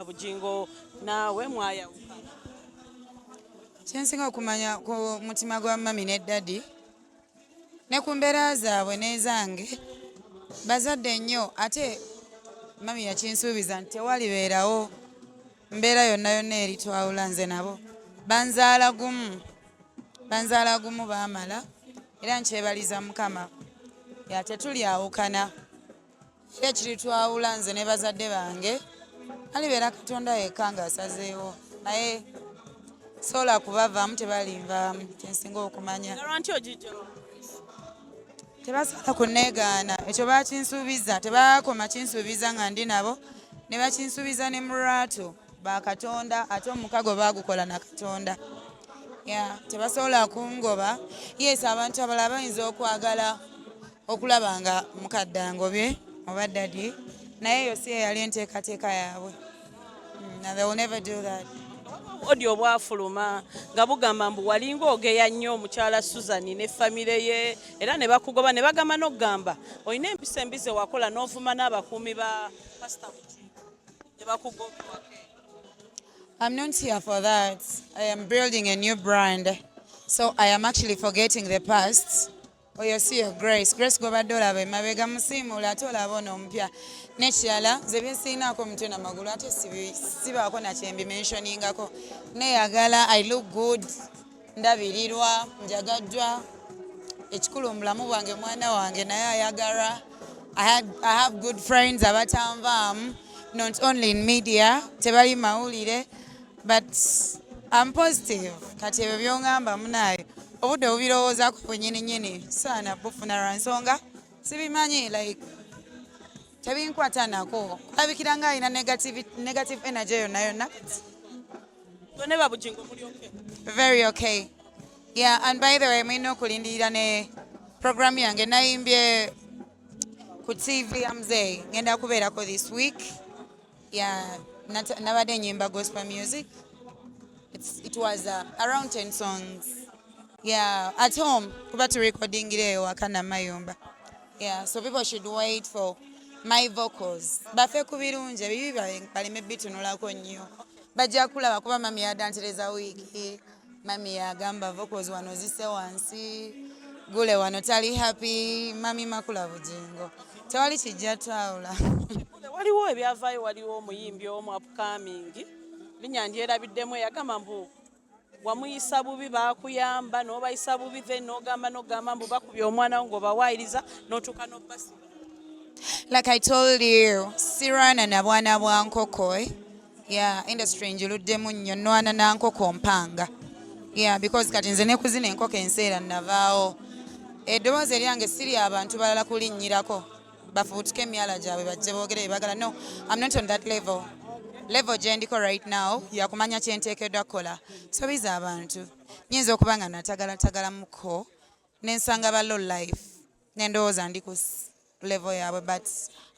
Bugingo naawe mwayawuka. Kyensinga okumanya ku mutima gwa mami ne daddy ne ku mbeera zaabwe n'ezange bazadde nnyo ate mami yakinsuubiza nti tewalibeerawo mbeera yonna yonna eri twawula nze nabo banzaala gumu baamala era nkyebaliza Mukama tetulyawukana era ekiri twawula nze ne bazadde bange alibeera Katonda yekka ng'asazeewo naye sola kubavaamu tebalinvaamu kyensinga okumanya tebasobola kunneegaana ekyo bakinsuubiza tebakoma kinsuubiza nga ndi nabo ne bakinsuubiza ne mu lwatu bakatonda ate omukago baagukola na Katonda tebasobola kungoba yeesi abantu abalala bayinza okwagala okulaba nga mukadde angobye oba daddy naye eyo si yali enteekateeka yaabwe. They will never do that. Audio bwafuluma nga bugamba mbu walinga ogeya nnyo omukyala Susan ne famire ye era ne bakugoba ne bagamba n'okugamba olina empisa embize wakola n'ovuma n'abakuumi ba Pastor ne bakugoba. I'm not here for that. I am building a new brand. So I am actually forgetting the past. You see your grace gobadde olaba emabega musiimuula ate olaba ono omupya n'ekirala nze byesiinaako mutwe namagulu ate sibaako nakyembimensioningako neeyagala I look good ndabirirwa njagaddwa ekikulu mu bulamu bwange mwana wange naye ayagala I have good friends abatanvaamu not only in media tebali mawulire but I'm positive kati ebyo byongamba munaayo obudde obirowoozaako bwennyini saana bufuna lwa nsonga sibimanyi like tebinkwata nako kulabikira nga alina negative energy yonna very okay. Yeah, and by the way mulina okulindirira ne program yange nayimbye ku TV Amzee ngenda kubeerako this week. Nabadde nyimba gospel music. It was around 10 songs. At home, kuba to recording it wakana mayumba. So people should wait for my vocals. Bafe kubirunje bibi balime bitunulako nnyo. Bajja kulaba kuba mami yadantereza wiki. Mami yagamba vocals wano zise wansi. Gule wano tali happy. Mami makula Bugingo. Tewali kijja twawula. Waliwo ebyavaayo waliwo omuyimbi omu upcoming. Linyandyera biddemu yagamba mbu wamuyisa bubi bakuyamba n'obayisa bubi then n'ogamba mbu bakubye omwana wo ng'obawaayiriza n'otuuka n'obbasi. Like I told you, sirwana na bwana bwa nkoko. Industry njiruddemu nnyo nwana na nkoko mpanga. Because kati nze ne kuzina enkoko enseera nnavaawo. Eddoboozi eryange siri abantu balala kulinnyirako bafuutuke emyala gyabwe bajje boogere bagala. No, I'm not on that level. Level gyendiko right now yakumanya kyenteekeddwa kukola sobiza abantu nyinza okuba nga natagala muko nensanga ba low life nendowooza ndi ku level yaabwe but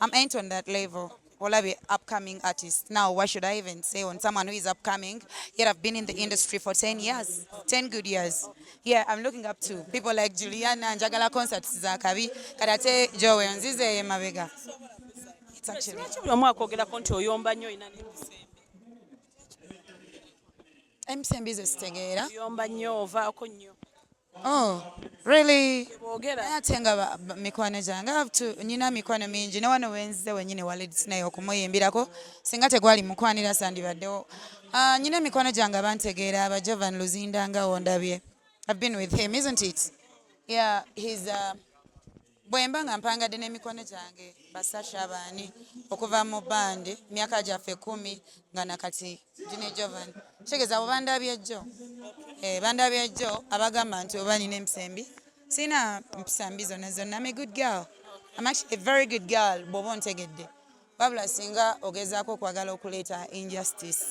I'm ain't on that level. Olabe upcoming artist. Now what should I even say on someone who is upcoming yet I've been in the industry for 10 years 10 good years. I'm looking up to people like Juliana njagala concerts za kabi kadate Joe nzize mabega. Oyomba nnyo ina emsembi zesitegeera oyomba nnyo ovaako nnyo. Oh, really? Ate nga mikwano gyange nyina mikwano mingi ne wano wenzize wenyini walidis naye okumuyimbirako singa tegwali mukwanira sandibaddewo. Nyina mikwano gyange abantegeera aba Jovan Luzinda nga wondabye. I've been with him, isn't it? He's bwemba nga mpangadde n'emikono gyange basasha baani okuva mu bandi myaka gyaffe 10 nga nakati Gine Jovan kitegeeza abo bandabye jjo bandabye jjo abagamba nti oba nina emisembi sina mpisa mbi zonna. I'm a good girl. I'm actually a very good girl bw'oba ontegedde wabula singa ogezaako okwagala okuleeta injustice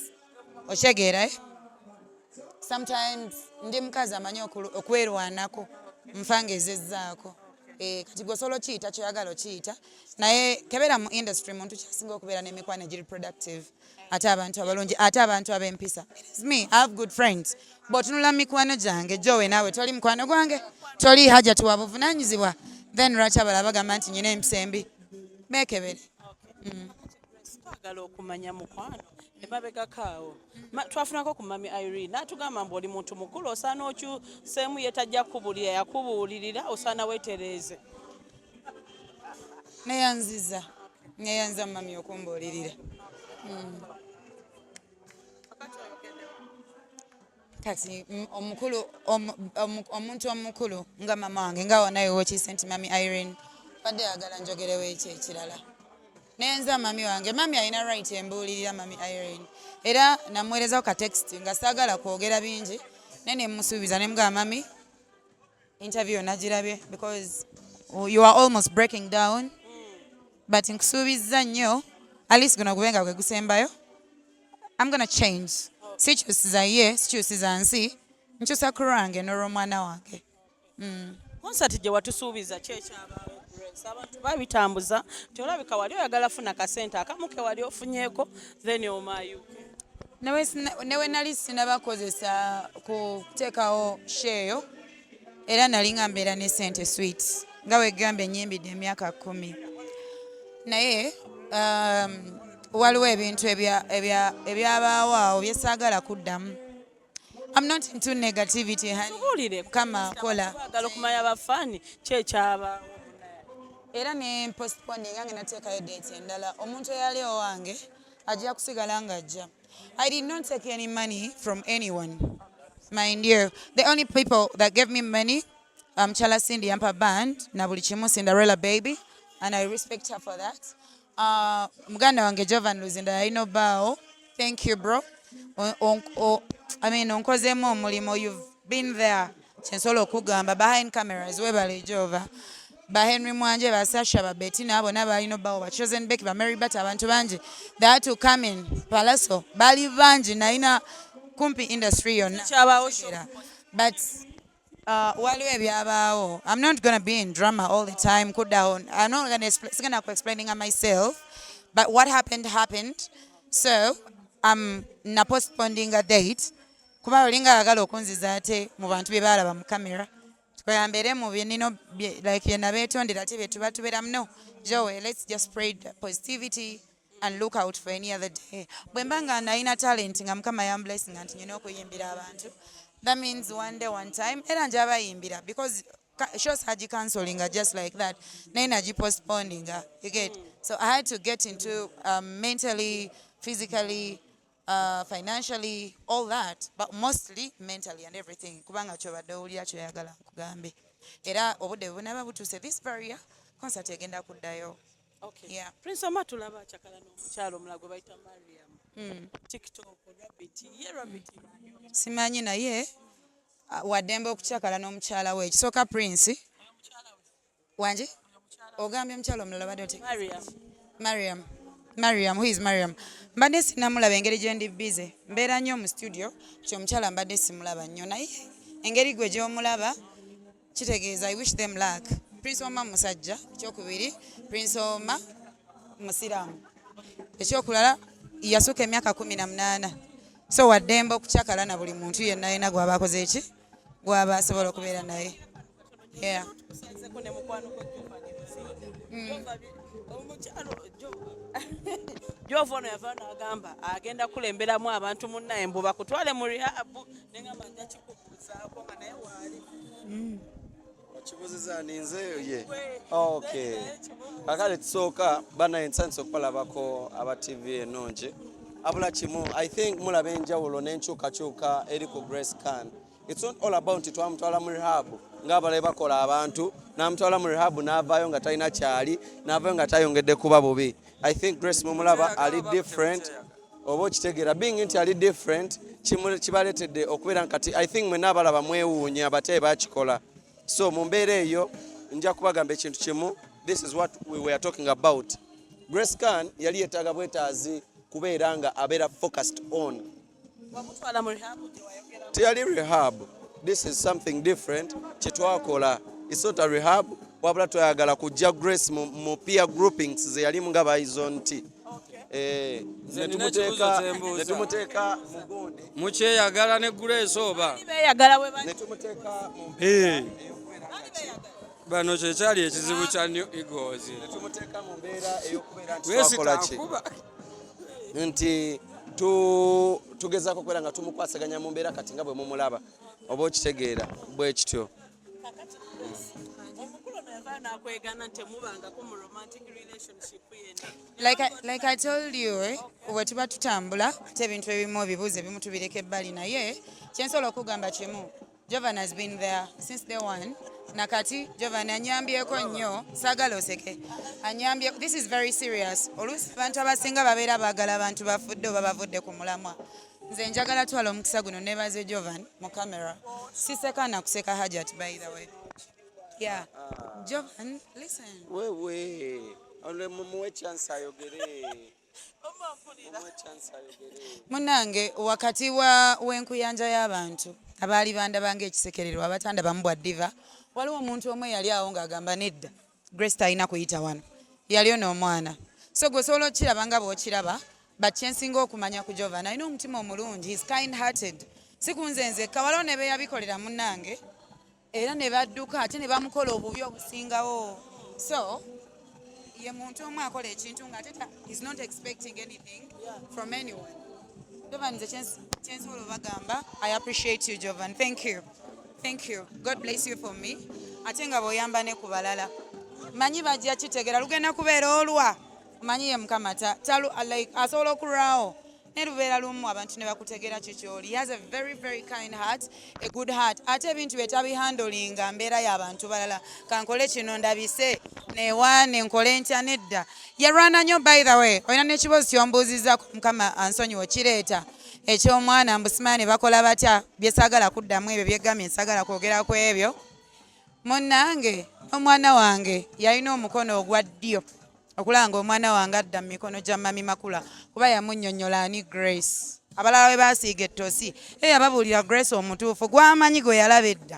okitegeera sometimes ndi mukazi amanyi okwerwanako nfangezezzaako. Kati gwe solo kiyita kyoyagala okiyita naye kebeera mu industry muntu kyasinga okubeera n'emikwano egiri productive ate abantu abalungi ate abantu ab'empisa. It is me, I have good friends. Bw'otunula mikwano gyange Jowe naawe toli mukwano gwange toli hajati wa buvunaanyizibwa then lwaki abalala bagamba nti nyina empisembi beekebere. Twagala okumanya mukwano emabegakaawo twafunako ku mami Irene n'atugamba mbu oli muntu mukulu osaana okyuseemu yetajja kubulira yakubuulirira osaana weetereeze. neyanziza mami okumbuulirira. Kati omuntu omukulu nga mama wange nga wonayo wokise nti mami Irene badde yagala njogerewo ekyo ekirala. Neyanza mami wange, mami alina right embuulirira mami Irene. Era namuweerezaho ka text nga saagala kwogera bingi nene musuubiza ne mugamba mami interview nagirabye because you are almost breaking down but nkusuubizza nnyo at least guno gubenga gwe gusembayo. I'm gonna change. Sikyusiza ye, sikyusiza nsi, nkyusa kurange n'olw'omwana wange. Konsati gye watusuubiza kyekyabaawo Grace abantu babitambuza teolabika wali oyagala funa kasente akamu ke wali ofunyeeko then omayuke. Newe nali sinabakozesa kuteekawo sheeyo era nali nga mbeera ne sente sweet nga wegamba enyimbidde emyaka 10 naye waliwo ebintu ebyabaawo awo bye saagala kuddamu. I'm not into negativity honey. Kama kola baagala okumanya bafaani kyekyabaawo era ne postponing nga nateekayo date endala omuntu eyali owange ajja kusigala ng'ajja. I did not take any money from anyone. Mind you, the only people that gave me money, Chala Cindy Yampa Band, na buli kimu Cinderella Baby, and I respect her for that. Muganda wange Jovan Luzinda Yaino Bao, thank you bro. Onkozemu omulimo, you've been there. Kyensolo okugamba behind cameras webale Jova. Ba Henry Mwanje, ba Sasha, ba Bettina, abo n'abalina Bao, ba Chosen Beck, ba Mary Bata, abantu bangi. They had to come in Palaso. Bali bangi naina kumpi industry yonna. But waliwo ebyabaawo. I'm not going to be in drama all the time. Cool down. I'm not going to explaining myself. But what happened. So I'm na postponing a date. Kuba olinga agala okunziza ate mu bantu bye balaba mu camera. Tweyambere mu binino like yena betondera ate bye tuba tuberamu. No, Joey, let's just spread positivity and look out for any other day. Bwembanga naina talent nga mukama yam blessing anti nyina okuyimbira abantu. That means one day, one time, era njaba yimbira because shows haji cancelling just like that. Naina ji postponing, you get. So I had to get into mentally, physically, financially, all that, but mostly mentally and everything. Kubanga choba dawuli acho yagala kugambe. Era obudde bunaba butuse this very year concert egenda kuddayo. Okay. Yeah. Prince Amatulaba chakala n'omukyalo omulago bayita Mariam. TikTok Rabbit. Simanyi naye waddembe okukyakala n'omukyalawe ekisooka Prince wanje ogambye omukyalo omulala badde oti Mariam, who is Mariam? Mbadde sinamulaba engeri gye ndi busy mbeera nnyo mu studio ky'omukyala mbadde simulaba nnyo naye engeri gwe gy'omulaba kitegeeza I wish them luck. Prince Oma musajja, ekyokubiri Prince Oma musiraamu, ekyokulala yasuka emyaka 18. So waddembe okukyakala na buli muntu yenna yena gwaba akoze eki gwaba asobola okubeera naye. Yeah. Jovono yavana agamba agenda kulemberamu abantu munnaye mbu bakutwale mu rehab nengamba nja kikubuuzaako nga naye waali. Kibuziza ninze ye. Okay. Akale tusooka bana ensanso okubalabako aba TV enonje. Abula kimu, I think mulaba enjawulo n'enkyukakyuka eri ku Grace Khan. It's not all about twamutwala mu rehab ng'abalabe bakola abantu n'amutwala mu rehab n'avaayo nga talina kyali n'avaayo nga tayongedde kuba bubi. I think Grace mumulaba ali different oba okitegeera being nti ali different kibaletedde okubeera nkati I think mwe n'abalaba mwewuunya abateebe bakikola. So mu mbeera eyo nja kubagamba ekintu kimu. This is what we were talking about. Grace Khan yali yeetaaga bwetaazi kubeera nga abeera focused on. Teyali rehab. This is something different. Kyetwakola. It's not a rehab. Wabula twayagala kujja Grace mu peer groupings ze yali nga bayizonti. Netumuteeka mugundi. Mukyeyagala ne Grace oba. Netumuteeka bano kyekyali ekizibu kya New Eagles. Netumuteeka mu mbeera ey'okubeera nti twakola ki. Nti tugezaako okubeera nga tumukwasaganya mu mbeera kati nga bwe mumulaba oba okitegeera bwe kityo. Like I told you, bwe tuba tutambula ate ebintu ebimu ebibuuzo ebimu tubireka ebbali naye kyensobola okugamba kimu. Jovan has been there since day one. Nakati Jovan anyambyeko nnyo, saagala oseke. This is very serious. Oluusi abantu abasinga babeera baagala abantu bafudde oba bavudde ku mulamwa. Nze njagala twala omukisa guno nebaze Jovan mu camera. Siseka na kuseka Hajat, by the way. Yeah. Jovan, listen. Wewe. Muwe chance ayogere. Munange wakati w'enkuyanja y'abantu abaali bandabanga ekisekererwa abatanda bamubwa diva waliwo omuntu omwe yali awo ng'agamba nedda Grace talina kuyita wano yali ono omwana so gwe osobola okiraba nga bw'okiraba but kyensinga okumanya ku Jovan alina omutima omulungi he's kind hearted si kunze nzekka waliwo ne beeyabikolera munnange era ne badduka ate ne bamukola obubi obusingawo so ye muntu omwe akola ekintu nga ate he's not expecting anything from anyone. Jovan nze kyensobola obagamba I appreciate you Jovan. Thank you. God bless you for me. Ate nga bw'oyamba ne ku balala manyi bajja kitegeera lugenda kubeera olwa manyi ye Mukama asobola okulwawo ne lubeera lumu abantu ne bakutegeera kikyoli. He has a very very kind heart, a good heart. Ate ebintu bye tabihandolinga mbeera y'abantu balala kankole kino ndabise newaane nkole ntya nedda yarwana nnyo. By the way olina n'ekibuuzo kyombuuzizza Mukama ansonyiwa okireeta eky'omwana mbusimaane bakola batya byesaagala kuddamu ebyo byegambye nsaagala kwogera ku ebyo. Munnange omwana wange yalina omukono ogwa ddyo okulanga omwana wange adda mu mikono gya mami Makula kuba yamunnyonnyola ani Grace abalala we baasiiga ettosi yababuulira Grace omutuufu gwamanyi gwe yalaba edda